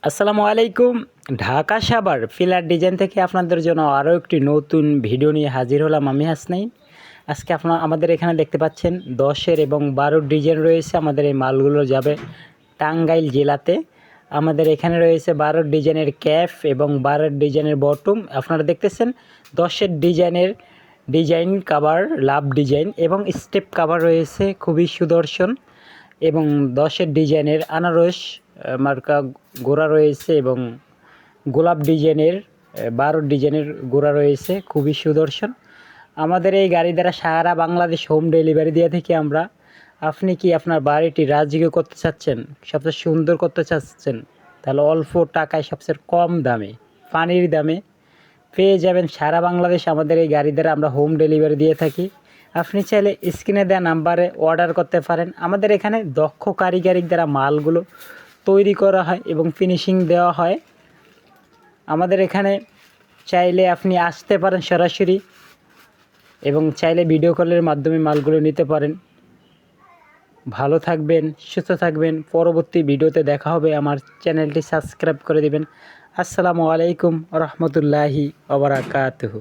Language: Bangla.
আসসালামু আলাইকুম। ঢাকা সাভার ফিলার ডিজাইন থেকে আপনাদের জন্য আরও একটি নতুন ভিডিও নিয়ে হাজির হলাম আমি হাসনাইন। আজকে আমাদের এখানে দেখতে পাচ্ছেন 10-এর এবং 12-র ডিজাইন রয়েছে। আমাদের এই মালগুলো যাবে টাঙ্গাইল জেলাতে। আমাদের এখানে রয়েছে 12-র ডিজাইনের ক্যাপ এবং 12-র ডিজাইনের বটম। আপনারা দেখতেছেন 10-এর ডিজাইন কাভার লাভ ডিজাইন এবং স্টেপ কাভার রয়েছে খুবই সুদর্শন, এবং 10-এর ডিজাইনের আনারস মার্কা গোড়া রয়েছে এবং গোলাপ ডিজাইনের 12 ডিজাইনের গোড়া রয়েছে খুবই সুদর্শন। আমাদের এই গাড়ি দ্বারা সারা বাংলাদেশ হোম ডেলিভারি দিয়ে থাকি আমরা। আপনি কি আপনার বাড়িটি রাজকীয় করতে চাচ্ছেন, সবচেয়ে সুন্দর করতে চাচ্ছেন, তাহলে অল্প টাকায় সবচেয়ে কম দামে পানির দামে পেয়ে যাবেন সারা বাংলাদেশ আমাদের এই গাড়ি দ্বারা আমরা হোম ডেলিভারি দিয়ে থাকি। আপনি চাইলে স্ক্রিনে দেওয়া নাম্বারে অর্ডার করতে পারেন। আমাদের এখানে দক্ষ কারিগরি দ্বারা মালগুলো তৈরি করা হয় এবং ফিনিশিং দেওয়া হয়। আমাদের এখানে চাইলে আপনি আসতে পারেন সরাসরি, এবং চাইলে ভিডিও কলের মাধ্যমে মালগুলো নিতে পারেন। ভালো থাকবেন, সুস্থ থাকবেন। পরবর্তী ভিডিওতে দেখা হবে। আমার চ্যানেলটি সাবস্ক্রাইব করে দিবেন। আসসালামু আলাইকুম রহমতুল্লাহি ওয়া বারাকাতুহু।